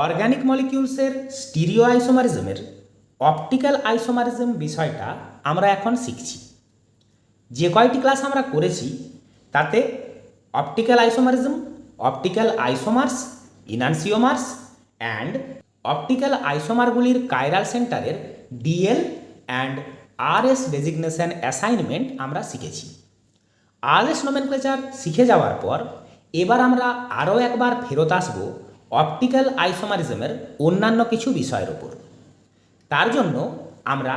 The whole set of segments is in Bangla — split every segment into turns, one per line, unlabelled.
অর্গানিক মলিকিউলসের স্টিরিও আইসোমারিজমের অপটিক্যাল আইসোমারিজম বিষয়টা আমরা এখন শিখছি। যে কয়টি ক্লাস আমরা করেছি তাতে optical isomerism, optical isomers, enantiomers and optical আইসোমারগুলির কাইরাল সেন্টারের DL and RS designation assignment আমরা শিখেছি। আরএস নোমেনক্লেচার শিখে যাওয়ার পর এবার আমরা আরও একবার ফেরত আসব অপটিক্যাল আইসোমারিজমের অন্যান্য কিছু বিষয়ের ওপর। তার জন্য আমরা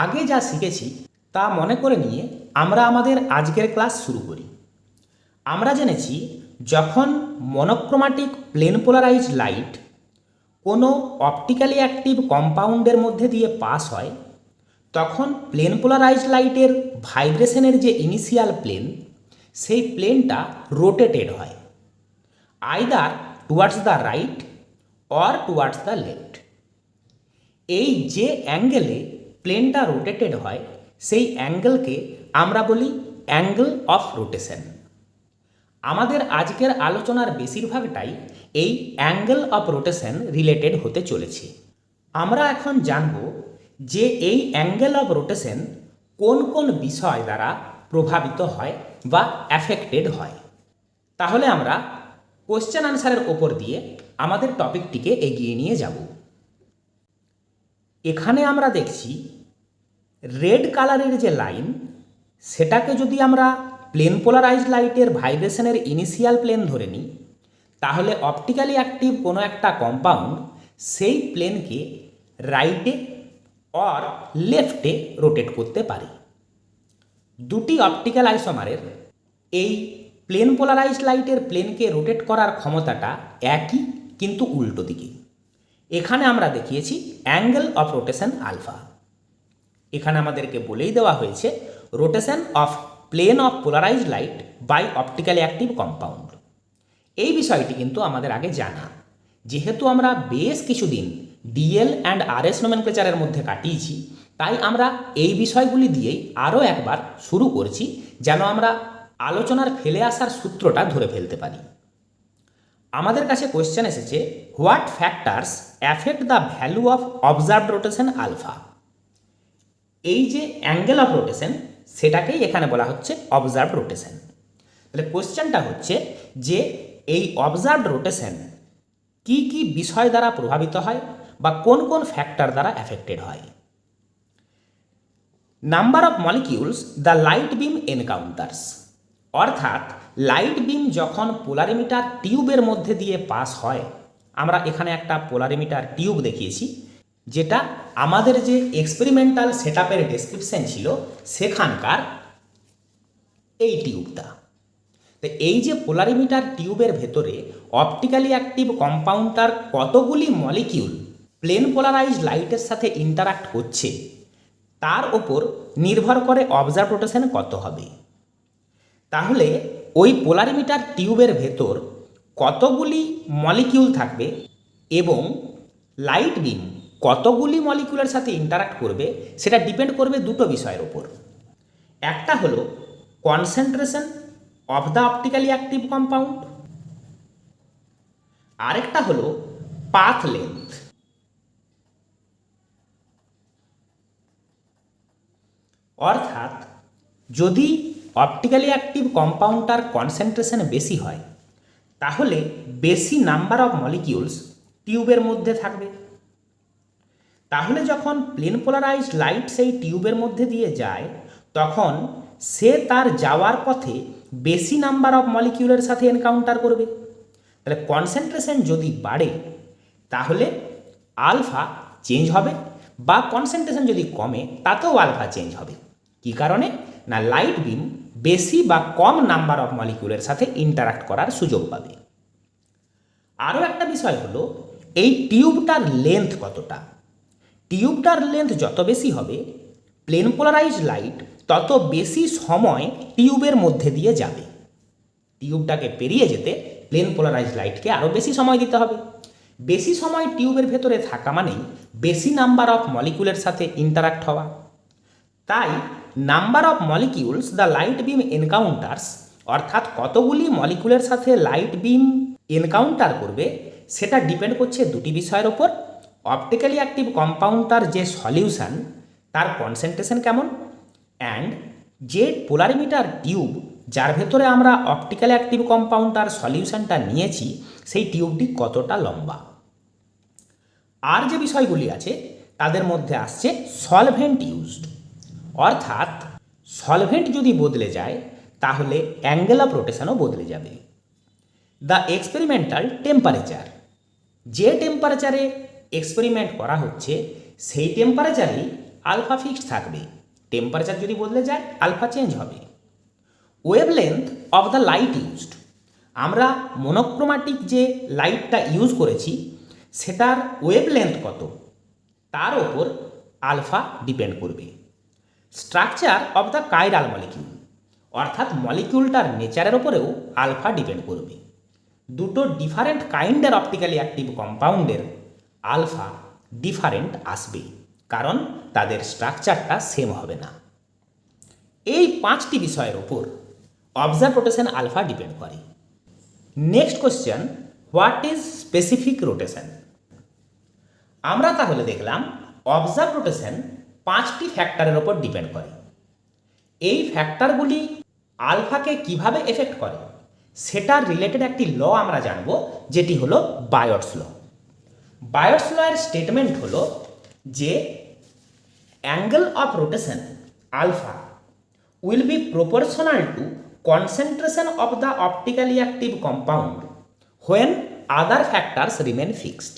আগে যা শিখেছি তা মনে করে নিয়ে আমরা আমাদের আজকের ক্লাস শুরু করি। আমরা জেনেছি যখন মনোক্রোমাটিক প্লেন পোলারাইজড লাইট কোনো অপটিক্যালি অ্যাক্টিভ কম্পাউন্ডের মধ্যে দিয়ে পাস হয় তখন প্লেন পোলারাইজড লাইটের ভাইব্রেশনের যে ইনিশিয়াল প্লেন সেই প্লেনটা রোটেটেড হয় either towards the right or towards the left. এই যে অ্যাঙ্গেলে প্লেনটা রোটেটেড হয় সেই অ্যাঙ্গেলকে আমরা বলি অ্যাঙ্গেল অফ রোটেশন। আমাদের আজকের আলোচনার বেশিরভাগটাই এই অ্যাঙ্গেল অফ রোটেশন রিলেটেড হতে চলেছে। আমরা এখন জানব যে এই অ্যাঙ্গেল অফ রোটেশন কোন কোন বিষয় দ্বারা প্রভাবিত হয় বা অ্যাফেক্টেড হয়। তাহলে আমরা কোশ্চেন আনসারের ওপর দিয়ে আমাদের টপিকটিকে এগিয়ে নিয়ে যাব। এখানে আমরা দেখছি রেড কালারের যে লাইন সেটাকে যদি আমরা প্লেন পোলারাইজড লাইটের ভাইব্রেশনের ইনিশিয়াল প্লেন ধরে নিই তাহলে অপটিক্যালি অ্যাক্টিভ কোনো একটা কম্পাউন্ড সেই প্লেনকে রাইটে অর লেফটে রোটেট করতে পারে। দুটি অপটিক্যাল আইসোমারের এই প্লেন পোলারাইজড লাইটের প্লেনকে রোটেট করার ক্ষমতাটা একই কিন্তু উল্টো দিকে। এখানে আমরা দেখিয়েছি অ্যাঙ্গেল অফ রোটেশন আলফা। এখানে আমাদেরকে বলেই দেওয়া হয়েছে rotation of plane of polarised light by optically active compound. এই বিষয়টি কিন্তু আমাদের আগে জানা, যেহেতু আমরা বেশ কিছুদিন ডিএল অ্যান্ড আরএস নোমেনক্লেচারের মধ্যে কাটিয়েছি তাই আমরা এই বিষয়গুলি দিয়েই আরও একবার শুরু করছি যেন আমরা আলোচনার ফেলে আসার সূত্রটা ধরে ফেলতে পারি। আমাদের কাছে কোয়েশ্চেন এসেছে what factors affect the value of observed rotation alpha. এই যে অ্যাঙ্গেল অফ রোটেশন সেটাকেই এখানে বলা হচ্ছে অবজার্ভড রোটেশন। তাহলে কোয়েশ্চেনটা হচ্ছে যে এই অবজার্ভড রোটেশন কি কি বিষয় দ্বারা প্রভাবিত হয় বা কোন কোন ফ্যাক্টর দ্বারা অ্যাফেক্টেড হয়। Number of molecules the light beam encounters, অর্থাৎ লাইট বিম যখন পোলারিমিটার টিউবের মধ্যে দিয়ে পাস হয়, আমরা এখানে একটা পোলারিমিটার টিউব দেখিয়েছি যেটা আমাদের যে এক্সপেরিমেন্টাল সেটআপের ডেসক্রিপশন ছিল সেখানকার এই টিউবটা। তো এই যে পোলারিমিটার টিউবের ভেতরে অপটিক্যালি অ্যাক্টিভ কম্পাউন্ডটার কতগুলি মলিকিউল প্লেন পোলারাইজড লাইটের সাথে ইন্টারাক্ট হচ্ছে তার ওপর নির্ভর করে অবজার্ভ রোটেশন কত হবে। তাহলে ওই পোলারিমিটার টিউবের ভেতর কতগুলি মলিকিউল থাকবে এবং লাইট বিম কতগুলি মলিকিউলের সাথে ইন্টারাক্ট করবে সেটা ডিপেন্ড করবে দুটো বিষয়ের ওপর। একটা হলো concentration of the optically active compound, আরেকটা হলো পাথ লেন্থ। অর্থাৎ যদি অপটিক্যালি অ্যাক্টিভ কম্পাউন্ডটার কনসেন্ট্রেশন বেশি হয় তাহলে বেশি নাম্বার অফ মলিকিউলস টিউবের মধ্যে থাকবে। তাহলে যখন প্লেন পোলারাইজড লাইট সেই টিউবের মধ্যে দিয়ে যায় তখন সে তার যাওয়ার পথে বেশি নাম্বার অফ মলিকিউলের সাথে এনকাউন্টার করবে। তাহলে কনসেন্ট্রেশন যদি বাড়ে তাহলে আলফা চেঞ্জ হবে, বা কনসেন্ট্রেশন যদি কমে তাতেও আলফা চেঞ্জ হবে। কী কারণে? না লাইট বিম বেশি বা কম নাম্বার অফ মলিকিউলের সাথে ইন্টারাক্ট করার সুযোগ পাবে। আরও একটা বিষয় হলো এই টিউবটার লেন্থ কতটা। টিউবটার লেন্থ যত বেশি হবে প্লেন পোলারাইজড লাইট তত বেশি সময় টিউবের মধ্যে দিয়ে যাবে। টিউবটাকে পেরিয়ে যেতে প্লেন পোলারাইজড লাইটকে আরও বেশি সময় দিতে হবে। বেশি সময় টিউবের ভেতরে থাকা মানেই বেশি নাম্বার অফ মলিকিউলের সাথে ইন্টারাক্ট হওয়া। তাই number of molecules the light beam encounters, অর্থাৎ কতগুলি মলিকিউলের সাথে লাইট বিম এনকাউন্টার করবে সেটা ডিপেন্ড করছে দুটি বিষয়ের ওপর, অপটিক্যালি অ্যাক্টিভ কম্পাউন্ডটার যে সলিউশন তার কনসেন্ট্রেশন কেমন, অ্যান্ড যে পোলারিমিটার টিউব যার ভেতরে আমরা অপটিক্যালি অ্যাক্টিভ কম্পাউন্ডটার সলিউশনটা নিয়েছি সেই টিউবটি কতটা লম্বা। আর যে বিষয়গুলি আছে তাদের মধ্যে আসছে সলভেন্ট ইউজড, অর্থাৎ সলভেন্ট যদি বদলে যায় তাহলে অ্যাঙ্গেল অফ রোটেশনও বদলে যাবে। দ্য এক্সপেরিমেন্টাল টেম্পারেচার, যে টেম্পারেচারে এক্সপেরিমেন্ট করা হচ্ছে সেই টেম্পারেচারেই আলফা ফিক্সড থাকবে, টেম্পারেচার যদি বদলে যায় আলফা চেঞ্জ হবে। Wavelength of the light used, আমরা মনোক্রোমাটিক যে লাইটটা ইউজ করেছি সেটার ওয়েভলেন্থ কত তার ওপর আলফা ডিপেন্ড করবে। Structure of the chiral molecule, অর্থাৎ মলিকিউলটার নেচারের ওপরেও আলফা ডিপেন্ড করবে। দুটো ডিফারেন্ট কাইন্ডের অপটিক্যালি অ্যাক্টিভ কম্পাউন্ডের আলফা ডিফারেন্ট আসবে, কারণ তাদের স্ট্রাকচারটা সেম হবে না। এই 5টি বিষয়ের ওপর অবজার্ভ রোটেশন আলফা ডিপেন্ড করে। Next question, what is specific rotation? আমরা তাহলে দেখলাম অবজার্ভ রোটেশন 5টি ফ্যাক্টরের ওপর ডিপেন্ড করে। এই ফ্যাক্টরগুলি আলফাকে কিভাবে এফেক্ট করে সেটার রিলেটেড একটি ল আমরা জানব, যেটি হলো বায়টস ল। বায়টস ল এর স্টেটমেন্ট হলো যে angle of rotation alpha will be proportional to concentration of the optically active compound when other factors remain fixed,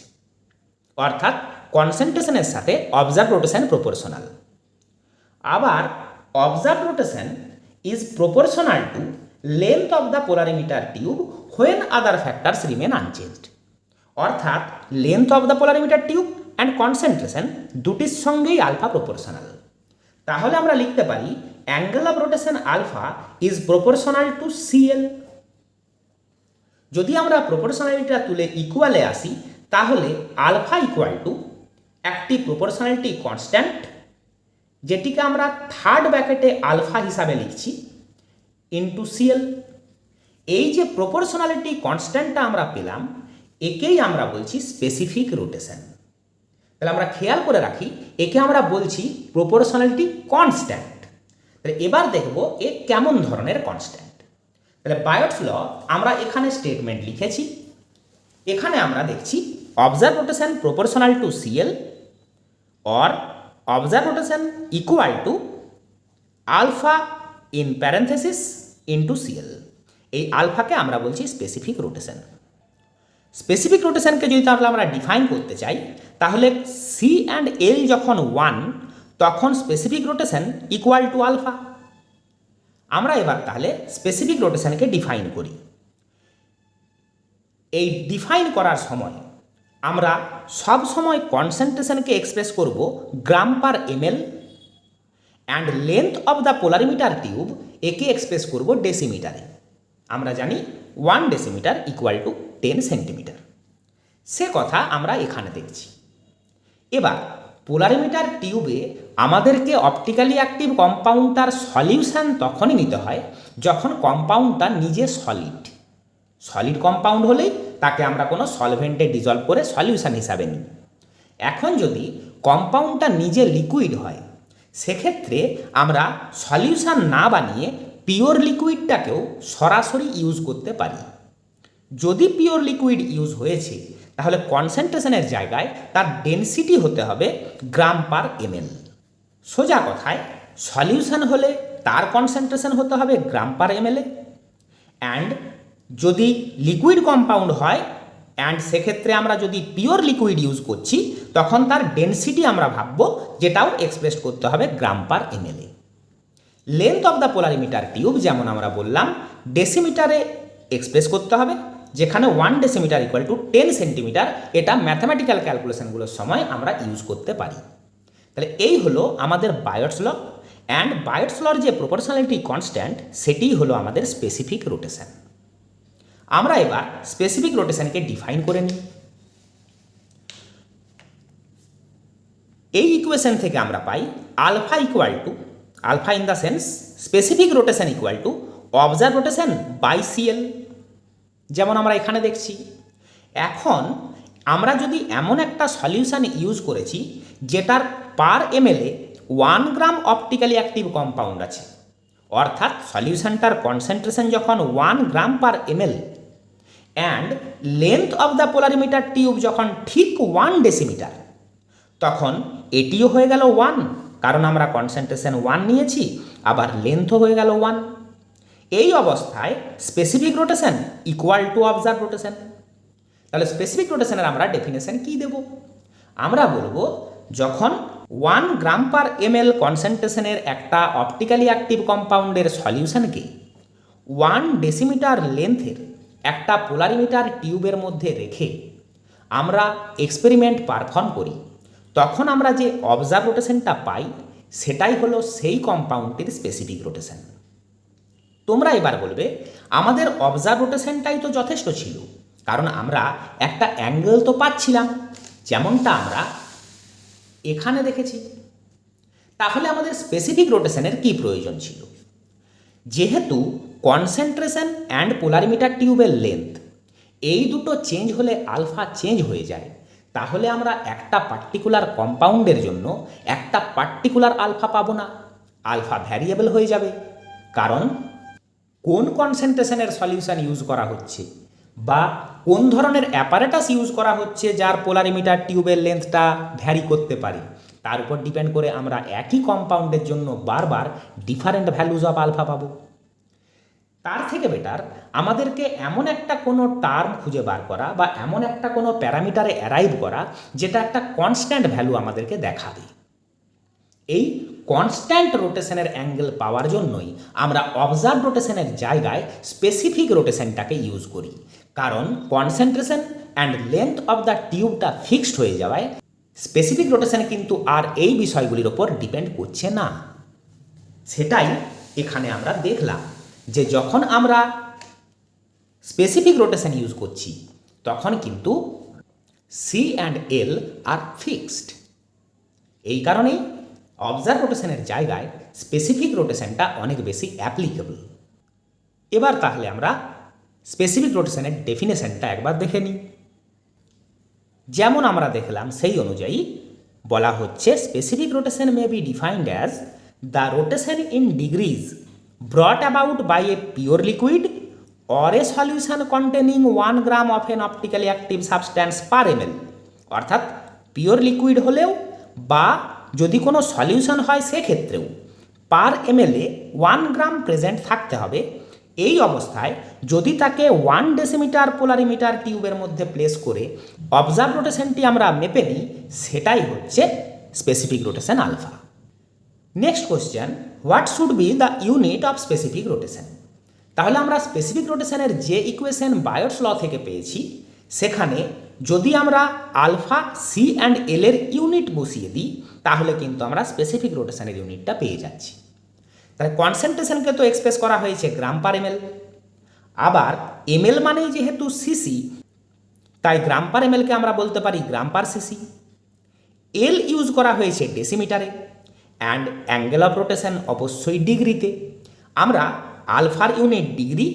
অর্থাৎ কনসেন্ট্রেশনের সাথে অবজার্ভ রোটেশন প্রপোর্শনাল। আবার observe rotation is proportional to length of the polarimeter tube when other factors remain unchanged, অর্থাৎ length of the polarimeter tube and concentration দুটির সঙ্গেই আলফা প্রপোর্শনাল। তাহলে আমরা লিখতে পারি angle of rotation alpha is proportional to CL. যদি আমরা প্রপোর্শনালিটিটা তুলে ইকুয়ালে আসি তাহলে আলফা ইকুয়াল টু একটি প্রপোর্শনালিটি কনস্ট্যান্ট, যেটিকে আমরা থার্ড ব্র্যাকেটে আলফা হিসাবে লিখছি, ইন্টু সিএল। এই যে প্রপোর্শনালিটি কনস্ট্যান্টটা আমরা পেলাম একেই আমরা বলছি স্পেসিফিক রোটেশন। তাহলে আমরা খেয়াল করে রাখি একে আমরা বলছি প্রপোর্শনালিটি কনস্ট্যান্ট। তাহলে এবার দেখব এ কেমন ধরনের কনস্ট্যান্ট। তাহলে বায়টস ল আমরা এখানে স্টেটমেন্ট লিখেছি, এখানে আমরা দেখছি observe rotation proportional to C L or observe rotation equal to alpha in parenthesis into C L. এই আলফাকে আমরা বলছি স্পেসিফিক রোটেশন। স্পেসিফিক রোটেশনকে যদি তাহলে আমরা ডিফাইন করতে চাই তাহলে সি অ্যান্ড এল যখন 1 তখন specific rotation equal to alpha. আমরা এবার তাহলে স্পেসিফিক রোটেশনকে ডিফাইন করি। এই ডিফাইন করার সময় আমরা সব সময় কনসেন্ট্রেশনকে এক্সপ্রেস করব gram per ml, and length of the polarimeter tube একে এক্সপ্রেস করব ডেসিমিটারে। আমরা জানি 1 ডেসিমিটার ইকুয়াল টু 10 সেন্টিমিটার। সে কথা আমরা এখানে দেখছি। এবার পোলারিমিটার টিউবে আমাদেরকে অপটিক্যালি অ্যাক্টিভ কম্পাউন্ডটার সলিউশন তখনই নিতে হয় যখন কম্পাউন্ডটা নিজে সলিড কম্পাউন্ড হলেই তাকে আমরা কোনো সলভেন্টে ডিজলভ করে সলিউশন হিসাবে নিই। এখন যদি কম্পাউন্ডটা নিজে লিকুইড হয় সেক্ষেত্রে আমরা সলিউশন না বানিয়ে পিওর লিকুইডটাকেও সরাসরি ইউজ করতে পারি। যদি পিওর লিকুইড ইউজ হয়েছে তাহলে কনসেন্ট্রেশনের জায়গায় তার ডেনসিটি হতে হবে গ্রাম পার এমএল। সোজা কথায় সলিউশন হলে তার কনসেন্ট্রেশন হতে হবে গ্রাম পার এমএলে, অ্যান্ড যদি লিকুইড কম্পাউন্ড হয় অ্যান্ড সেক্ষেত্রে আমরা যদি পিওর লিকুইড ইউজ করছি তখন তার ডেনসিটি আমরা ভাববো, যেটাও এক্সপ্রেস করতে হবে গ্রাম পার এমএলে। Length of the polarimeter tube যেমন আমরা বললাম ডেসিমিটারে এক্সপ্রেস করতে হবে, যেখানে 1 ডেসিমিটার ইকুয়াল টু 10 সেন্টিমিটার। এটা ম্যাথামেটিক্যাল ক্যালকুলেশনগুলোর সময় আমরা ইউজ করতে পারি। তাহলে এই হলো আমাদের বায়টস ল, অ্যান্ড বায়টস লর যে প্রপোর্শনালিটি কনস্ট্যান্ট সেটিই হলো আমাদের স্পেসিফিক রোটেশন। আমরা এবার স্পেসিফিক রোটেশনকে ডিফাইন করে নিই। এই ইকুয়েশন থেকে আমরা পাই alpha equal to, alpha in the sense specific rotation equal to observe rotation by CL. যেমন আমরা এখানে দেখছি এখন আমরা যদি এমন একটা সলিউশন ইউজ করেছি যেটার পার এমএলএ 1 গ্রাম অপটিক্যালি অ্যাক্টিভ কম্পাউন্ড আছে, অর্থাৎ সলিউশনটার কনসেন্ট্রেশন যখন 1 gram per ml and length of the polarimeter tube যখন ঠিক 1 ডেসিমিটার, তখন এটিও হয়ে গেল 1, কারণ আমরা কনসেন্ট্রেশন 1 নিয়েছি, আবার লেন্থও হয়ে গেল 1। এই অবস্থায় specific rotation equal to observe rotation. তাহলে স্পেসিফিক রোটেশনের আমরা ডেফিনেশন কি দেব? আমরা বলবো যখন 1 গ্রাম পার এমএল কনসেন্ট্রেশনের একটা অপটিক্যালি অ্যাক্টিভ কম্পাউন্ডের সলিউশনকে 1 ডেসিমিটার লেন্থের একটা পোলারিমিটার টিউবের মধ্যে রেখে আমরা এক্সপেরিমেন্ট পারফর্ম করি, তখন আমরা যে অবজার্ভ রোটেশনটা পাই সেটাই হলো সেই কম্পাউন্ডটির স্পেসিফিক রোটেশন। তোমরা এবার বলবে আমাদের অবজার্ভ রোটেশনটাই তো যথেষ্ট ছিল, কারণ আমরা একটা অ্যাঙ্গেল তো পাচ্ছিলাম, যেমনটা আমরা এখানে দেখেছি। তাহলে আমাদের স্পেসিফিক রোটেশনের কি প্রয়োজন ছিল? যেহেতু কনসেন্ট্রেশন অ্যান্ড পোলারিমিটার টিউবের লেন্থ এই দুটো চেঞ্জ হলে আলফা চেঞ্জ হয়ে যায়, তাহলে আমরা একটা পার্টিকুলার কম্পাউন্ডের জন্য একটা পার্টিকুলার আলফা পাবো না, আলফা ভ্যারিয়েবল হয়ে যাবে। কারণ কোন কনসেন্ট্রেশনের সলিউশন ইউজ করা হচ্ছে বা কোন ধরনের অ্যাপারেটাস ইউজ করা হচ্ছে যার পোলারিমিটার টিউবের লেন্থটা ভ্যারি করতে পারে, তার উপর ডিপেন্ড করে আমরা একই কম্পাউন্ডের জন্য বারবার ডিফারেন্ট ভ্যালুজ অফ আলফা পাবো। তার থেকে বেটার আমাদেরকে এমন একটা কোনো টার্ম খুঁজে বার করা বা এমন একটা কোনো প্যারামিটারে অ্যারাইভ করা যেটা একটা কনস্ট্যান্ট ভ্যালু আমাদেরকে দেখাবে। এই কনস্ট্যান্ট রোটেশনের অ্যাঙ্গেল পাওয়ার জন্যই আমরা অবজার্ভ রোটেশনের জায়গায় স্পেসিফিক রোটেশনটাকে ইউজ করি, কারণ concentration and length of the টিউবটা ফিক্সড হয়ে যাওয়ায় স্পেসিফিক রোটেশন কিন্তু আর এই বিষয়গুলির ওপর ডিপেন্ড করছে না। সেটাই এখানে আমরা দেখলাম যে যখন আমরা স্পেসিফিক রোটেশন ইউজ করছি তখন কিন্তু C and L are fixed. এই কারণেই অবজার্ভ রোটেশনের জায়গায় স্পেসিফিক রোটেশনটা অনেক বেশি অ্যাপ্লিকেবল। এবার তাহলে আমরা স্পেসিফিক রোটেশনের ডেফিনেশনটা একবার দেখে নিই। যেমন আমরা দেখলাম সেই অনুযায়ী বলা হচ্ছে specific rotation may be defined as the rotation in degrees brought about by a pure liquid or a solution containing 1 gram of an optically active substance per ml, অর্থাৎ পিওর লিকুইড হলেও বা যদি কোনো সলিউশন হয় সেক্ষেত্রেও পার এমএলএ 1 গ্রাম প্রেজেন্ট থাকতে হবে। এই অবস্থায় যদি তাকে 1 ডেসিমিটার পোলারিমিটার টিউবের মধ্যে প্লেস করে অবজার্ভ রোটেশনটি আমরা মেপে নিই, সেটাই হচ্ছে specific rotation alpha. Next question, what should be the unit of specific rotation? তাহলে আমরা স্পেসিফিক রোটেশনের যে ইকুয়েশন বায়োটস ল থেকে পেয়েছি সেখানে যদি আমরা আলফা সি অ্যান্ড এল এর ইউনিট বসিয়ে দিই তাহলে কিন্তু আমরা স্পেসিফিক রোটেশনের ইউনিটটা পেয়ে যাচ্ছি। তাহলে কনসেন্ট্রেশনকে তো এক্সপ্রেস করা হয়েছে গ্রাম পার এমএল, আবার এমএল মানেই যেহেতু সিসি তাই গ্রাম পার এমএলকে আমরা বলতে পারি গ্রাম পার সিসি। এল ইউজ করা হয়েছে ডেসিমিটারে অ্যান্ড অ্যাঙ্গেল অফ রোটেশন অবশ্যই ডিগ্রিতে। আমরা আলফার ইউনিট ডিগ্রি,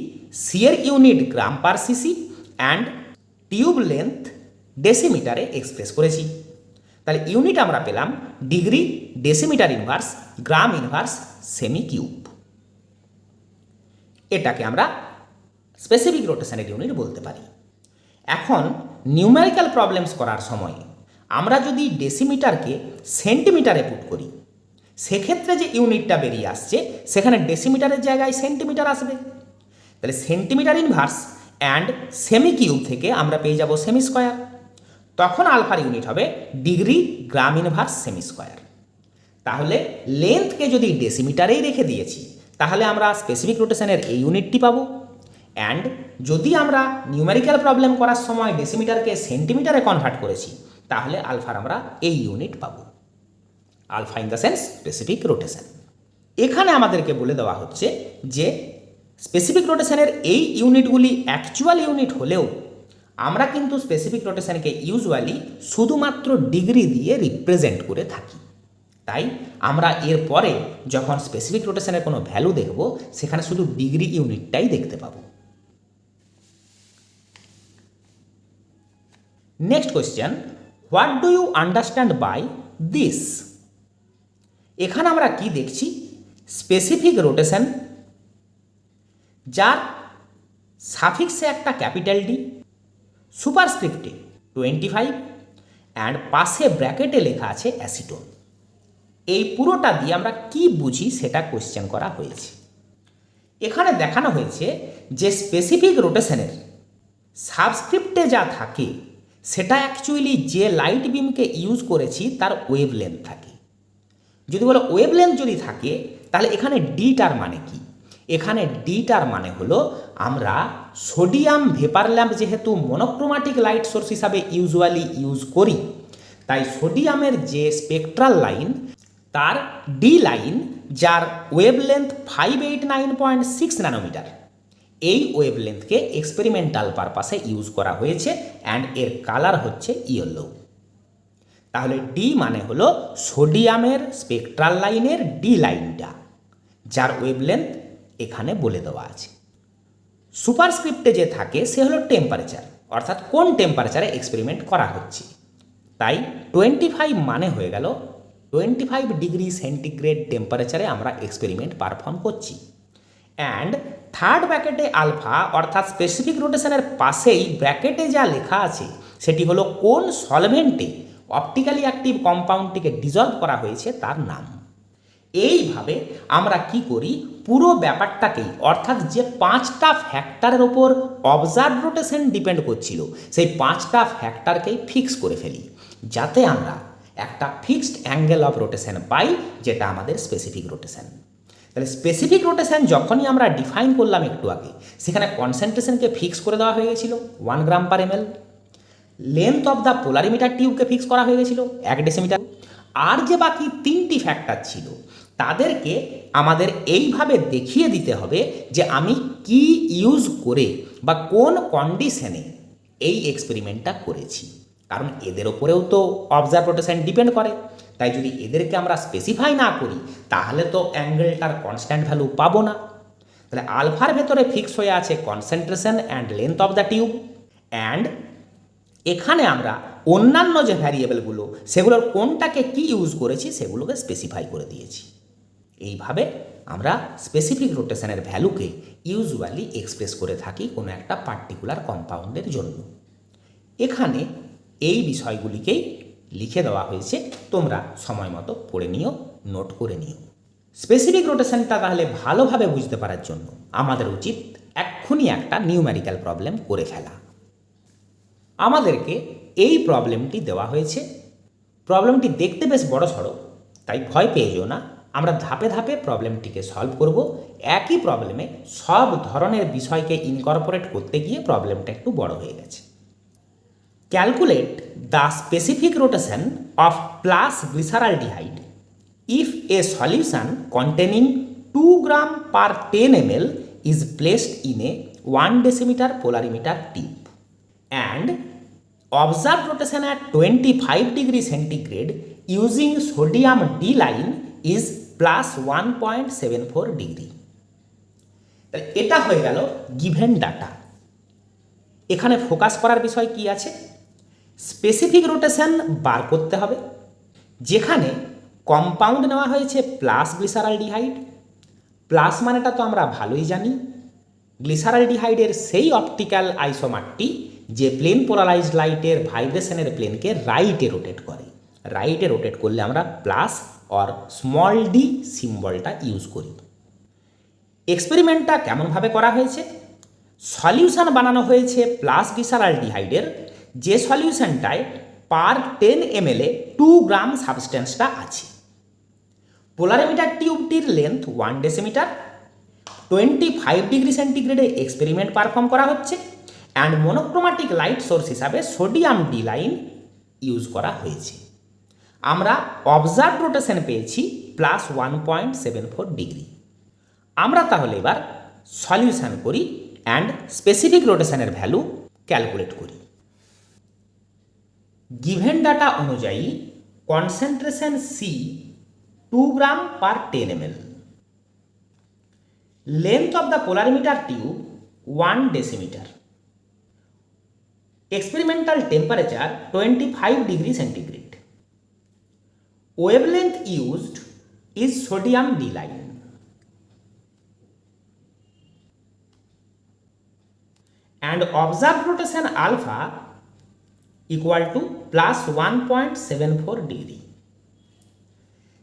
সি এর unit gram per CC and tube length ডেসিমিটারে এক্সপ্রেস করেছি। তাহলে ইউনিট আমরা পেলাম degree, decimetre inverse, gram inverse, semi cube. এটাকে আমরা স্পেসিফিক রোটেশনের ইউনিট বলতে পারি। এখন নিউমেরিক্যাল প্রবলেমস করার সময় আমরা যদি ডেসিমিটারকে সেন্টিমিটারে পুট করি সেক্ষেত্রে যে ইউনিটটা বেরিয়ে আসছে সেখানে ডেসিমিটারের জায়গায় সেন্টিমিটার আসবে। তাহলে centimetre inverse and semi cube থেকে আমরা পেয়ে যাব সেমি স্কোয়ার। তখন আলফার ইউনিট হবে ডিগ্রি, গ্রাম ইনভার্স, সেমি স্কোয়ার। তাহলে লেন্থকে যদি ডেসিমিটারেই রেখে দিয়েছি তাহলে আমরা স্পেসিফিক রোটেশনের এই ইউনিটটি পাবো। অ্যান্ড যদি আমরা নিউমেরিক্যাল প্রবলেম করার সময় ডেসিমিটারকে সেন্টিমিটারে কনভার্ট করেছি তাহলে আলফার আমরা এই ইউনিট পাবো, alpha in the sense specific rotation. এখানে আমাদেরকে বলে দেওয়া হচ্ছে যে স্পেসিফিক রোটেশনের এই ইউনিটগুলি অ্যাকচুয়াল ইউনিট হলেও আমরা কিন্তু স্পেসিফিক রোটেশনকে ইউজুয়ালি শুধুমাত্র ডিগ্রি দিয়ে রিপ্রেজেন্ট করে থাকি। তাই আমরা এর পরে যখন স্পেসিফিক রোটেশনের কোনো ভ্যালু দেখব সেখানে শুধু ডিগ্রি ইউনিটটাই দেখতে পাবো। Next question, what do you understand by this? এখানে আমরা কি দেখছি? স্পেসিফিক রোটেশন, যার সাফিক্সে একটা ক্যাপিটাল ডি, সুপারস্ক্রিপ্টে 25 অ্যান্ড পাশে ব্র্যাকেটে লেখা আছে অ্যাসিটোন। এই পুরোটা দিয়ে আমরা কি বুঝি সেটা কোয়েশ্চেন করা হয়েছে। এখানে দেখানো হয়েছে যে স্পেসিফিক রোটেশনের সাবস্ক্রিপ্টে যা থাকে সেটা অ্যাকচুয়ালি যে লাইট বিমকে ইউজ করেছি তার ওয়েভ লেন্থ থাকে। যদি বলো ওয়েভ লেন্থ যদি থাকে তাহলে এখানে ডিটার মানে কি? এখানে ডিটার মানে হলো আমরা সোডিয়াম ভেপার ল্যাম্প যেহেতু মনোক্রোমাটিক লাইট সোর্স হিসাবে ইউজুয়ালি ইউজ করি, তাই সোডিয়ামের যে স্পেকট্রাল লাইন তার ডি লাইন, যার ওয়েভ লেন্থ 589.6 ন্যানোমিটার, এই ওয়েভ লেন্থকে এক্সপেরিমেন্টাল পারপাসে ইউজ করা হয়েছে অ্যান্ড এর কালার হচ্ছে ইয়েলো। তাহলে ডি মানে হলো সোডিয়ামের স্পেকট্রাল লাইনের ডি লাইনটা, যার ওয়েভ লেন্থ এখানে বলে দেওয়া আছে। সুপারস্ক্রিপ্টে যে থাকে সে হলো টেম্পারেচার, অর্থাৎ কোন টেম্পারেচারে এক্সপেরিমেন্ট করা হচ্ছে। তাই 25 মানে হয়ে গেল 25 ডিগ্রি সেন্টিগ্রেড টেম্পারেচারে আমরা এক্সপেরিমেন্ট পারফর্ম করছি। অ্যান্ড থার্ড ব্র্যাকেটে আলফা অর্থাৎ স্পেসিফিক রোটেশনের পাশেই ব্র্যাকেটে যা লেখা আছে সেটি হলো কোন সলভেন্টে অপটিক্যালি অ্যাক্টিভ কম্পাউন্ডটিকে ডিজলভ করা হয়েছে তার নাম। এইভাবে আমরা কি করি, পুরো ব্যাপারটাকেই অর্থাৎ যে 5টা ফ্যাক্টরের ওপর অবজার্ভ রোটেশন ডিপেন্ড করছিল সেই 5টা ফ্যাক্টরকেই ফিক্স করে ফেলি, যাতে আমরা একটা ফিক্সড অ্যাঙ্গেল অফ রোটেশন পাই, যেটা আমাদের স্পেসিফিক রোটেশন। তাহলে স্পেসিফিক রোটেশন যখনই আমরা ডিফাইন করলাম একটু আগে, সেখানে কনসেন্ট্রেশনকে ফিক্স করে দেওয়া হয়ে গেছিল 1 gram per ml, length of the polarimeter টিউবকে ফিক্স করা হয়ে গেছিল 1 ডেসিমিটার। আর যে বাকি 3টি ফ্যাক্টর ছিল তাদেরকে আমাদের এইভাবে দেখিয়ে দিতে হবে যে আমি কি ইউজ করে বা কোন কন্ডিশনে এই এক্সপেরিমেন্টটা করেছি, কারণ এদের ওপরেও তো অবজার্ভ রোটেশন ডিপেন্ড করে। তাই যদি এদেরকে আমরা স্পেসিফাই না করি তাহলে তো অ্যাঙ্গেলটার কনস্ট্যান্ট ভ্যালু পাবো না। তাহলে আলফার ভেতরে ফিক্স হয়ে আছে concentration and length of the tube, and এখানে আমরা অন্যান্য যে ভ্যারিয়েবলগুলো সেগুলোর কোনটাকে কি ইউজ করেছি সেগুলোকে স্পেসিফাই করে দিয়েছি। এইভাবে আমরা স্পেসিফিক রোটেশনের ভ্যালুকে ইউজুয়ালি এক্সপ্রেস করে থাকি কোনো একটা পার্টিকুলার কম্পাউন্ডের জন্য। এখানে এই বিষয়গুলিকেই লিখে দেওয়া হয়েছে, তোমরা সময় মতো পড়ে নিও, নোট করে নিও। স্পেসিফিক রোটেশনটা তাহলে ভালোভাবে বুঝতে পারার জন্য আমাদের উচিত এক্ষুনি একটা নিউমেরিক্যাল প্রবলেম করে ফেলা। আমাদেরকে এই প্রবলেমটি দেওয়া হয়েছে। প্রবলেমটি দেখতে বেশ বড়সড়, তাই ভয় পেয়ে যেও না। আমরা ধাপে ধাপে প্রবলেমটিকে সলভ করব। একই প্রবলেমে সব ধরনের বিষয়কে ইনকর্পোরেট করতে গিয়ে প্রবলেমটা একটু বড় হয়ে গেছে। Calculate the specific rotation of plus glyceraldehyde if a solution containing 2 gram per 10 ml is placed in a 1 decimeter polarimeter tube and observed rotation at 25 degree centigrade using sodium D line is plus 1.74 degree। এটা হয়ে গেল গিভেন ডাটা। এখানে ফোকাস করার বিষয় কি আছে? স্পেসিফিক রোটেশন বার করতে হবে, যেখানে কম্পাউন্ড নেওয়া হয়েছে প্লাস গ্লিসারালডিহাইড। প্লাস মানেটা তো আমরা ভালোই জানি, গ্লিসারালডিহাইডের সেই অপটিক্যাল আইসোমারটি যে প্লেন পোলারাইজড লাইটের ভাইব্রেশনের প্লেনকে রাইটে রোটেট করে। রাইটে রোটেট করলে আমরা প্লাস অর স্মল ডি সিম্বলটা ইউজ করি। এক্সপেরিমেন্টটা কেমনভাবে করা হয়েছে? সলিউশন বানানো হয়েছে প্লাস গ্লিসারালডিহাইডের, যে সলিউশনটায় পার 10 ml 2 গ্রাম সাবস্টেন্সটা আছে। পোলারিমিটার টিউবটির লেন্থ 1 ডেসিমিটার, 25 ডিগ্রি সেন্টিগ্রেডে এক্সপেরিমেন্ট পারফর্ম করা হচ্ছে, অ্যান্ড মনোক্রোমাটিক লাইট সোর্স হিসাবে সোডিয়াম ডি লাইন ইউজ করা হয়েছে। আমরা অবজার্ভ রোটেশন পেয়েছি প্লাস 1.74 ডিগ্রি। আমরা তাহলে এবার সলিউশন করি অ্যান্ড স্পেসিফিক রোটেশনের ভ্যালু ক্যালকুলেট করি। গিভেন ডাটা অনুযায়ী concentration C 2 gram per 10 ml, length of the polarimeter tube 1 decimetre, experimental temperature 25 degree centigrade. Wavelength used is sodium D line. And observed rotation alpha equal to plus 1.74 degree.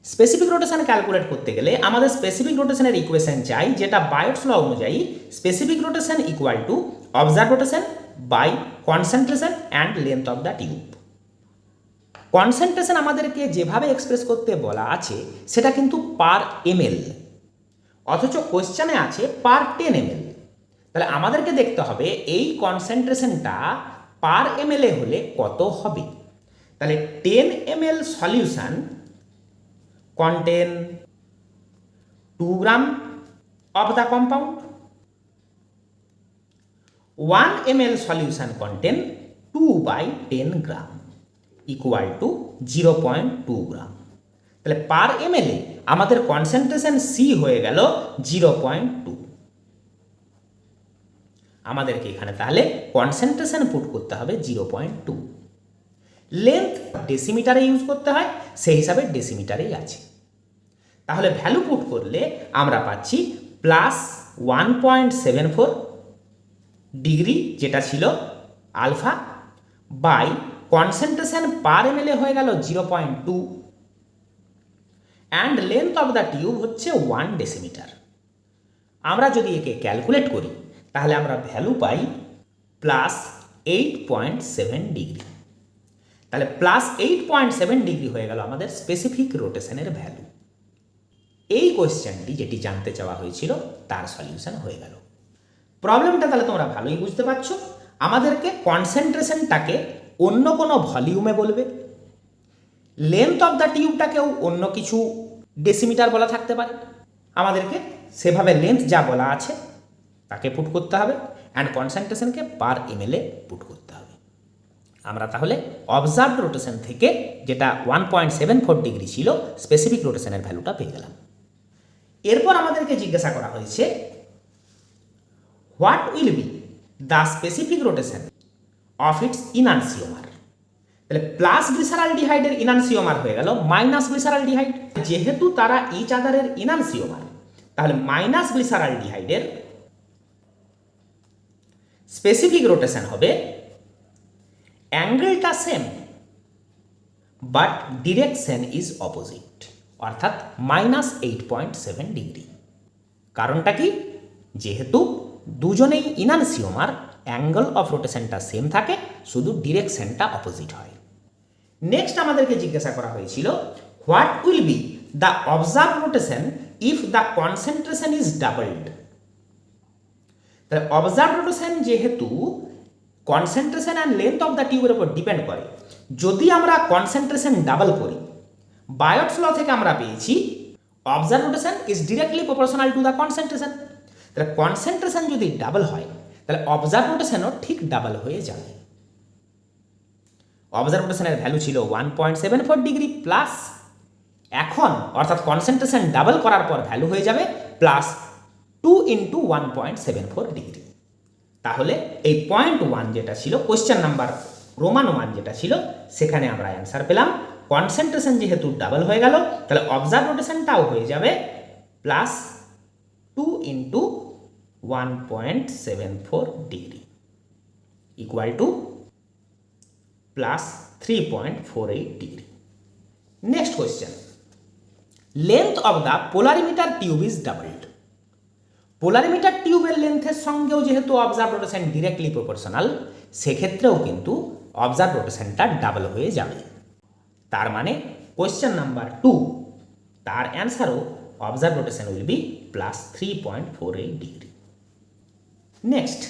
Specific rotation calculate করতে গেলে আমাদের স্পেসিফিক রোটেশনের ইকুয়েশন চাই, যেটা বায়োটস ল অনুযায়ী specific rotation equal to observe rotation by concentration and length of the tube. Concentration আমাদেরকে যেভাবে এক্সপ্রেস করতে বলা আছে সেটা কিন্তু পার ml, অথচ কোশ্চেনে আছে পার 10 ml। তাহলে আমাদেরকে দেখতে হবে এই কনসেন্ট্রেশনটা পার ml এ হলে কত হবে। তাহলে 10 ml solution contain 2 gram of the compound, 1 ml solution contain 2 by 10 gram equal to 0.2 gram। তাহলে পার ml এ আমাদের কনসেন্ট্রেশন C হয়ে গেল 0.2। আমাদেরকে এখানে তাহলে কনসেন্ট্রেশন পুট করতে হবে 0.2। লেন্থ ডেসিমিটারে ইউজ করতে হয়, সেই হিসাবে ডেসিমিটারেই আছে। তাহলে ভ্যালু পুট করলে আমরা পাচ্ছি প্লাস 1.74 ডিগ্রি, যেটা ছিল alpha, by concentration per ml হয়ে গেল 0.2 and length of the tube হচ্ছে 1 ডেসিমিটার। আমরা যদি একে ক্যালকুলেট করি তাহলে আমরা ভ্যালু পাই প্লাস 8.7 ডিগ্রি। তাহলে প্লাস 8.7 ডিগ্রি হয়ে গেল আমাদের স্পেসিফিক রোটেশনের ভ্যালু। এই কোয়েশ্চেনটি যেটি জানতে চাওয়া হয়েছিল তার সলিউশন হয়ে গেল। প্রবলেমটা তাহলে তোমরা ভালোই বুঝতে পারছো। আমাদেরকে কনসেন্ট্রেশনটাকে অন্য কোনো ভলিউমে বলবে, লেন্থ অফ দ্য টিউবটাকেও অন্য কিছু ডেসিমিটার বলা থাকতে পারে। আমাদেরকে সেভাবে লেন্থ যা বলা আছে তাকে পুট করতে হবে অ্যান্ড কনসেন্ট্রেশনকে পার ml এ পুট করতে হবে। আমরা তাহলে অবজার্ভড রোটেশন থেকে যেটা 1.74 ডিগ্রি ছিল স্পেসিফিক রোটেশনের ভ্যালুটা পেয়ে গেলাম। এরপর আমাদেরকে জিজ্ঞাসা করা হয়েছে what will be the specific rotation of its ইনানসিওমার। তাহলে প্লাস গ্লিসারালডিহাইডের ইনানসিওমার হয়ে গেল মাইনাস গ্লিসারালডিহাইড। যেহেতু তারা ইচ আদারের ইনানসিওমার, তাহলে মাইনাস গ্লিসারালডিহাইডের স্পেসিফিক রোটেশন হবে অ্যাঙ্গেলটা same but direction is opposite, অর্থাৎ -8.7 ডিগ্রি। কারণটা কি? যেহেতু দুজনেই ইনানসিওমার, অ্যাঙ্গেল অফ রোটেশনটা সেম থাকে, শুধু ডিরেকশনটা অপোজিট হয়। নেক্সট আমাদেরকে জিজ্ঞাসা করা হয়েছিল what will be the observe rotation if the concentration is doubled. তাহলে অবজার্ভ রোটেশন যেহেতু concentration and length of the টিউবের উপর ডিপেন্ড করে, যদি আমরা কনসেন্ট্রেশন ডাবল করি, বায়োটস ল থেকে আমরা পেয়েছি observe rotation is directly proportional to the concentration. তাহলে কনসেন্ট্রেশন যদি ডাবল হয় তাহলে অবজার্ভ রোটেশনও ঠিক ডাবল হয়ে যাবে। অবজার্ভ রোটেশনের ভ্যালু ছিল 1.74 ডিগ্রি প্লাস, এখন অর্থাৎ কনসেন্ট্রেশন ডাবল করার পর ভ্যালু হয়ে যাবে প্লাস 2 × 1.74 ডিগ্রি। তাহলে এই 0.1 যেটা ছিল কোশ্চেন নাম্বার রোমান 1 যেটা ছিল, সেখানে আমরা অ্যান্সার পেলাম। কনসেন্ট্রেশন যেহেতু ডাবল হয়ে গেল, তাহলে অবজার্ভ রোটেশনটাও হয়ে যাবে plus 2 × 1.74 degree equal to plus 3.48 degree. Next question, length of the polarimeter tube is doubled. Polarimeter টিউবের লেন্থের সঙ্গেও যেহেতু অবজার্ভ রোটেশন ডিরেক্টলি প্রপোর্শনাল, সেক্ষেত্রেও কিন্তু অবজার্ভ রোটেশনটা ডাবল হয়ে যাবে। তার মানে কোয়েশ্চেন নাম্বার 2 তার অ্যান্সারও observe rotation will be plus 3.48 degree. Next,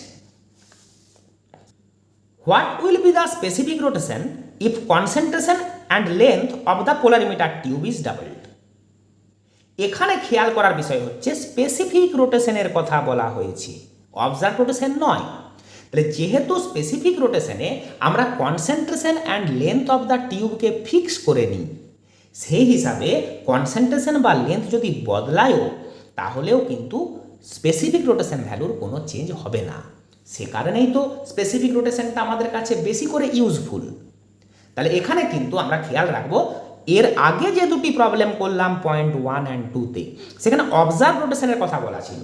what will be the specific rotation if concentration and length of the polarimeter tube is doubled. এখানে খেয়াল করার বিষয় হচ্ছে স্পেসিফিক রোটেশনের কথা বলা হয়েছে, অবজার্ভ রোটেশন নয়। তাহলে যেহেতু স্পেসিফিক রোটেশনে আমরা concentration and length of the টিউবকে ফিক্স করে নিই, সেই হিসাবে কনসেন্ট্রেশন বা লেন্থ যদি বদলায়ও তাহলেও কিন্তু স্পেসিফিক রোটেশন ভ্যালুর কোনো চেঞ্জ হবে না। সে কারণেই তো স্পেসিফিক রোটেশনটা আমাদের কাছে বেশি করে ইউজফুল। তাহলে এখানে কিন্তু আমরা খেয়াল রাখবো, এর আগে যে দুটি প্রবলেম করলাম পয়েন্ট 1 অ্যান্ড 2-তে, সেখানে অবজার্ভ রোটেশনের কথা বলা ছিল।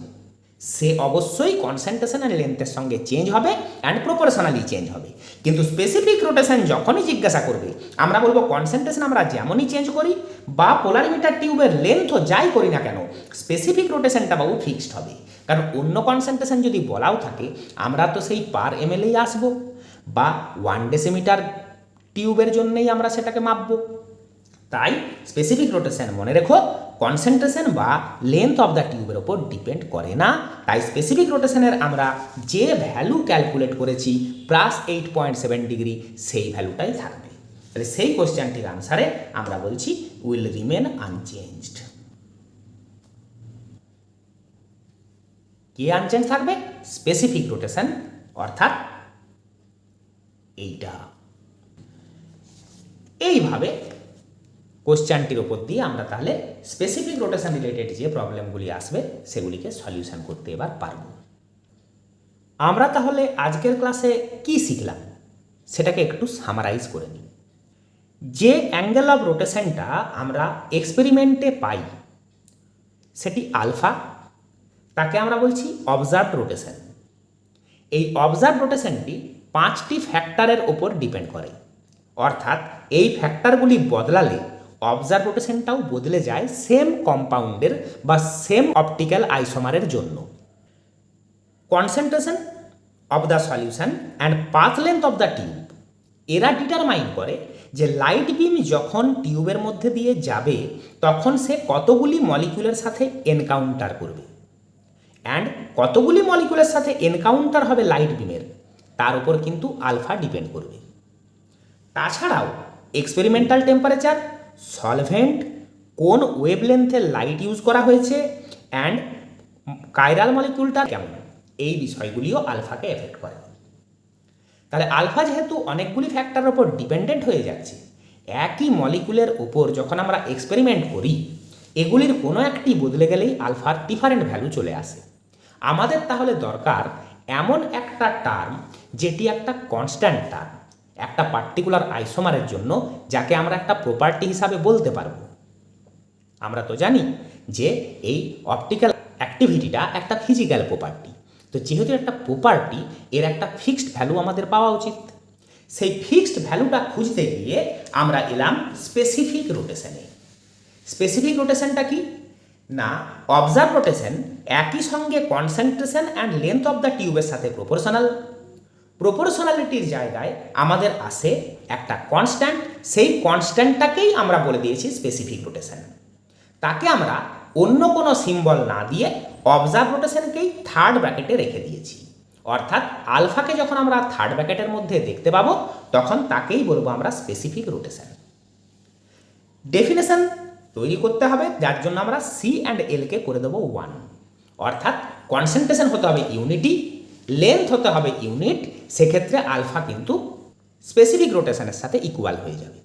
সে অবশ্যই কনসেন্ট্রেশন অ্যান্ড লেন্থের সঙ্গে চেঞ্জ হবে অ্যান্ড প্রপোর্শনালি চেঞ্জ হবে। কিন্তু স্পেসিফিক রোটেশন যখনই জিজ্ঞাসা করবে, আমরা বলবো কনসেন্ট্রেশন আমরা যেমনই চেঞ্জ করি বা পোলারিমিটার টিউবের লেন্থও যাই করি না কেন, স্পেসিফিক রোটেশনটা বাবু ফিক্সড হবে। কারণ অন্য কনসেন্ট্রেশন যদি বলাও থাকে, আমরা তো সেই পার এমএলএই আসবো বা 1 ডেসিমিটার টিউবের জন্যই আমরা সেটাকে মাপবো। তাই স্পেসিফিক রোটেশন মনে রেখো কনসেন্ট্রেশন বা লেন্থ অফ দ্য টিউবের ওপর ডিপেন্ড করে না। তাই স্পেসিফিক রোটেশনের আমরা যে ভ্যালু ক্যালকুলেট করেছি +8.7 ডিগ্রি, সেই ভ্যালুটাই থাকবে। তাহলে সেই কোশ্চেনটির আনসারে আমরা বলছি will remain unchanged. K unchange থাকবে? স্পেসিফিক রোটেশন, অর্থাৎ এইটা। এইভাবে কোশ্চেনটির ওপর দিয়ে আমরা তাহলে স্পেসিফিক রোটেশন রিলেটেড যে প্রবলেমগুলি আসবে সেগুলিকে সলিউশন করতে এবার পারব। আমরা তাহলে আজকের ক্লাসে কি শিখলাম সেটাকে একটু সামারাইজ করে নিই। যে অ্যাঙ্গেল অফ রোটেশনটা আমরা এক্সপেরিমেন্টে পাই সেটি আলফা, তাকে আমরা বলছি অবজার্ভড রোটেশন। এই অবজার্ভ রোটেশনটি 5টি ফ্যাক্টরের ওপর ডিপেন্ড করে, অর্থাৎ এই ফ্যাক্টরগুলি বদলালে অবজার্ভ রোটেশনটাও বদলে যায় সেম কম্পাউন্ডের বা সেম অপটিক্যাল আইসোমারের জন্য। Concentration of the solution and path length of the tube, এরা ডিটারমাইন করে যে লাইট বিম যখন টিউবের মধ্যে দিয়ে যাবে তখন সে কতগুলি মলিকিউলের সাথে এনকাউন্টার করবে, অ্যান্ড কতগুলি মলিকিউলের সাথে এনকাউন্টার হবে লাইট বিমের, তার উপর কিন্তু আলফা ডিপেন্ড করবে। তাছাড়াও এক্সপেরিমেন্টাল টেম্পারেচার, সলভেন্ট, কোন ওয়েভলেন্থের লাইট ইউজ করা হয়েছে, অ্যান্ড কাইরাল মলিকিউলটা কেমন, এই বিষয়গুলিও আলফাকে এফেক্ট করে। তাহলে আলফা যেহেতু অনেকগুলি ফ্যাক্টরের ওপর ডিপেন্ডেন্ট হয়ে যাচ্ছে, একই মলিকুলের ওপর যখন আমরা এক্সপেরিমেন্ট করি, এগুলির কোনো একটি বদলে গেলেই আলফার ডিফারেন্ট ভ্যালু চলে আসে। আমাদের তাহলে দরকার এমন একটা টার্ম যেটি একটা কনস্ট্যান্ট টার্ম একটা পার্টিকুলার আইসোমারের জন্য, যাকে আমরা একটা প্রপার্টি হিসাবে বলতে পারবো। আমরা তো জানি যে এই অপটিক্যাল অ্যাক্টিভিটিটা একটা ফিজিক্যাল প্রপার্টি, তো যেহেতু একটা প্রপার্টি, এর একটা ফিক্সড ভ্যালু আমাদের পাওয়া উচিত। সেই ফিক্সড ভ্যালুটা খুঁজতে গিয়ে আমরা এলাম স্পেসিফিক রোটেশনে। স্পেসিফিক রোটেশনটা কি না, অবজার্ভ রোটেশন একই সঙ্গে concentration and length of the টিউবের সাথে প্রপোর্শনাল। প্রপোর্শনালিটির জায়গায় আমাদের আসে একটা কনস্ট্যান্ট, সেই কনস্ট্যান্টটাকেই আমরা বলে দিয়েছি স্পেসিফিক রোটেশন। তাকে আমরা অন্য কোনো সিম্বল না দিয়ে অবজার্ভ রোটেশনকেই থার্ড ব্র্যাকেটে রেখে দিয়েছি, অর্থাৎ আলফাকে যখন আমরা থার্ড ব্র্যাকেটের মধ্যে দেখতে পাবো তখন তাকেই বলবো আমরা স্পেসিফিক রোটেশন। ডেফিনেশন তৈরি করতে হবে, যার জন্য আমরা সি অ্যান্ড এলকে করে দেবো 1, অর্থাৎ কনসেন্ট্রেশন হতে হবে ইউনিটি, লেন্থ হতে হবে ইউনিট, সেক্ষেত্রে আলফা কিন্তু স্পেসিফিক রোটেশনের সাথে ইকুয়াল হয়ে যাবে।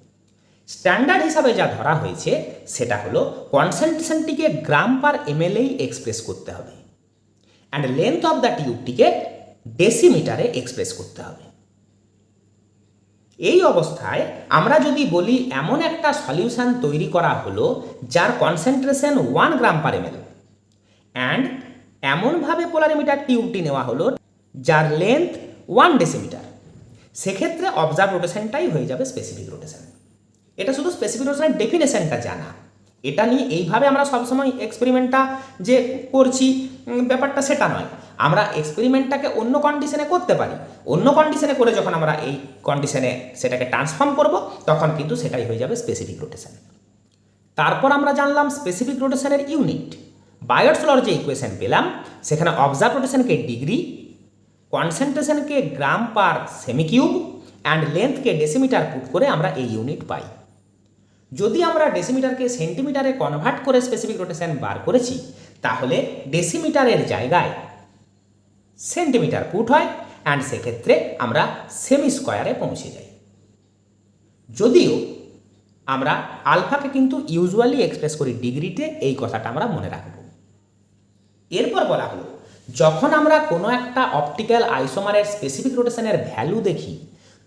স্ট্যান্ডার্ড হিসাবে যা ধরা হয়েছে সেটা হলো কনসেন্ট্রেশনটিকে গ্রাম পার এমএলএই এক্সপ্রেস করতে হবে, অ্যান্ড লেন্থ অফ দ্য টিউবটিকে ডেসিমিটারে এক্সপ্রেস করতে হবে। এই অবস্থায় আমরা যদি বলি এমন একটা সলিউশন তৈরি করা হলো যার concentration 1 gram per ml, and এমনভাবে পোলারিমিটার টিউবটি নেওয়া হলো যার লেন্থ 1 ডেসিমিটার, সেক্ষেত্রে অবজার্ভ রোটেশনটাই হয়ে যাবে স্পেসিফিক রোটেশন। এটা শুধু স্পেসিফিক রোটেশনের ডেফিনেশনটা জানা, এটা নিয়ে এইভাবে আমরা সবসময় এক্সপেরিমেন্টটা যে করছি ব্যাপারটা সেটা নয়। আমরা এক্সপেরিমেন্টটাকে অন্য কন্ডিশনে করতে পারি, অন্য কন্ডিশনে করে যখন আমরা এই কন্ডিশনে সেটাকে ট্রান্সফর্ম করব তখন কিন্তু সেটাই হয়ে যাবে স্পেসিফিক রোটেশন। তারপর আমরা জানলাম স্পেসিফিক রোটেশনের ইউনিট। বায়টস লর যে ইকুয়েশন পেলাম সেখানে অবজার্ভ রোটেশনকে ডিগ্রি, কনসেন্ট্রেশনকে গ্রাম পার সেমিকিউব, অ্যান্ড লেন্থকে ডেসিমিটার পুট করে আমরা এই ইউনিট পাই। যদি আমরা ডেসিমিটারকে সেন্টিমিটারে কনভার্ট করে স্পেসিফিক রোটেশন বার করেছি, তাহলে ডেসিমিটারের জায়গায় সেন্টিমিটার পুট হয়, অ্যান্ড সেক্ষেত্রে আমরা সেমি স্কোয়ারে পৌঁছে যাই। যদিও আমরা আলফাকে কিন্তু ইউজুয়ালি এক্সপ্রেস করি ডিগ্রিতে, এই কথাটা আমরা মনে রাখব। এরপর বলা হলো যখন আমরা কোনো একটা অপটিক্যাল আইসোমারের স্পেসিফিক রোটেশনের ভ্যালু দেখি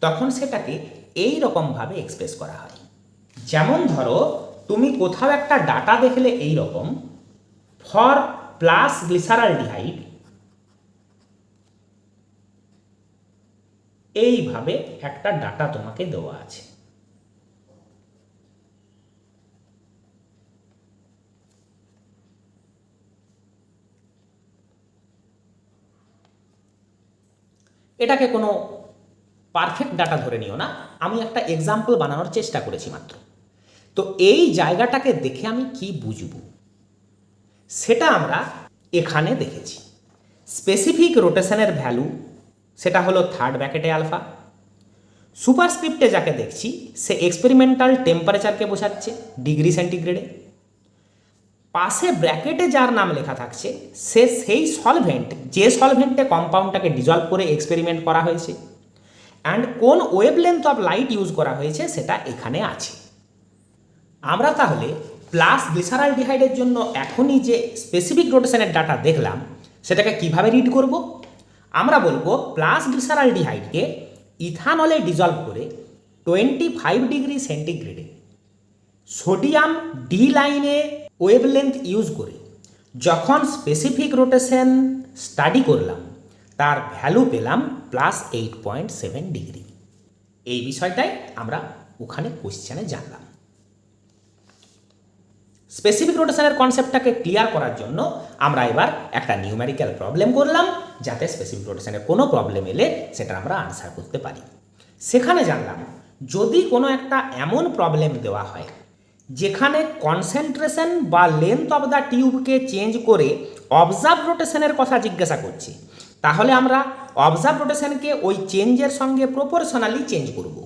তখন সেটাকে এই রকমভাবে এক্সপ্রেস করা হয়। যেমন ধরো তুমি কোথাও একটা ডাটা দেখলে এই রকম, ফর প্লাস গ্লিসারালডিহাইড এইভাবে একটা ডাটা তোমাকে দেওয়া আছে। এটাকে কোনো পারফেক্ট ডাটা ধরে নিও না, আমি একটা এক্সাম্পল বানানোর চেষ্টা করেছি মাত্র। তো এই জায়গাটাকে দেখে আমি কি বুঝব সেটা আমরা এখানে দেখেছি। স্পেসিফিক রোটেশনের ভ্যালু সেটা হলো থার্ড ব্র্যাকেটে আলফা। সুপারস্ক্রিপ্টে যাকে দেখছি সে এক্সপেরিমেন্টাল টেম্পারেচারকে বোঝাচ্ছে ডিগ্রি সেন্টিগ্রেডে। পাশে ব্র্যাকেটে যার নাম লেখা থাকছে সে সেই সলভেন্ট যে সলভেন্টে কম্পাউন্ডটাকে ডিজলভ করে এক্সপেরিমেন্ট করা হয়েছে, অ্যান্ড কোন ওয়েভলেন্থ অফ লাইট ইউজ করা হয়েছে সেটা এখানে আছে। আমরা তাহলে প্লাস গ্লিসারালডিহাইডের জন্য এখনই যে স্পেসিফিক রোটেশনের ডাটা দেখলাম সেটাকে কিভাবে রিড করব? আমরা বলবো প্লাস গ্লিসারালডিহাইডকে ইথানলে ডিজলভ করে 25 ডিগ্রি সেন্টিগ্রেডে সোডিয়াম ডি লাইনে ওয়েভলেন্থ ইউজ করে যখন স্পেসিফিক রোটেশন স্টাডি করলাম তার ভ্যালু পেলাম প্লাস 8.7 ডিগ্রি। এই বিষয়টাই আমরা ওখানে কোশ্চেনে জানলাম। স্পেসিফিক রোটেশনের কনসেপ্টটাকে ক্লিয়ার করার জন্য আমরা এবার একটা নিউমেরিক্যাল প্রবলেম করলাম যাতে স্পেসিফিক রোটেশনের কোনো প্রবলেম এলে সেটা আমরা আনসার করতে পারি। সেখানে জানলাম যদি কোনো একটা এমন প্রবলেম দেওয়া হয় যেখানে কনসেন্ট্রেশন বা লেন্থ অফ দ্য টিউবকে চেঞ্জ করে অবজার্ভ রোটেশনের কথা জিজ্ঞাসা করছি, তাহলে আমরা অবজার্ভ রোটেশনকে ওই চেঞ্জের সঙ্গে প্রপোর্শনালি চেঞ্জ করব।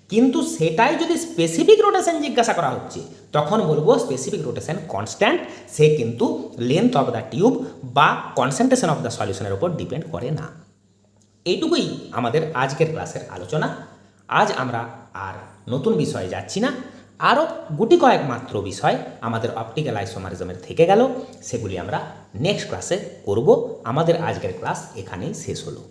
কিন্তু সেটাই যদি স্পেসিফিক রোটেশন জিজ্ঞাসা করা হচ্ছে তখন বলবো স্পেসিফিক রোটেশন কনস্ট্যান্ট, সে কিন্তু লেন্থ অফ দ্য টিউব বা কনসেন্ট্রেশন অফ দ্য সলিউশনের উপর ডিপেন্ড করে না। এইটুকুই আমাদের আজকের ক্লাসের আলোচনা। আজ আমরা আর নতুন বিষয়ে যাচ্ছি না, আরও গুটি কয়েক মাত্র বিষয় আমাদের অপটিক্যাল আইসোমারিজমের থেকে গেল, সেগুলি আমরা নেক্সট ক্লাসে করব। আমাদের আজকের ক্লাস এখানেই শেষ হলো।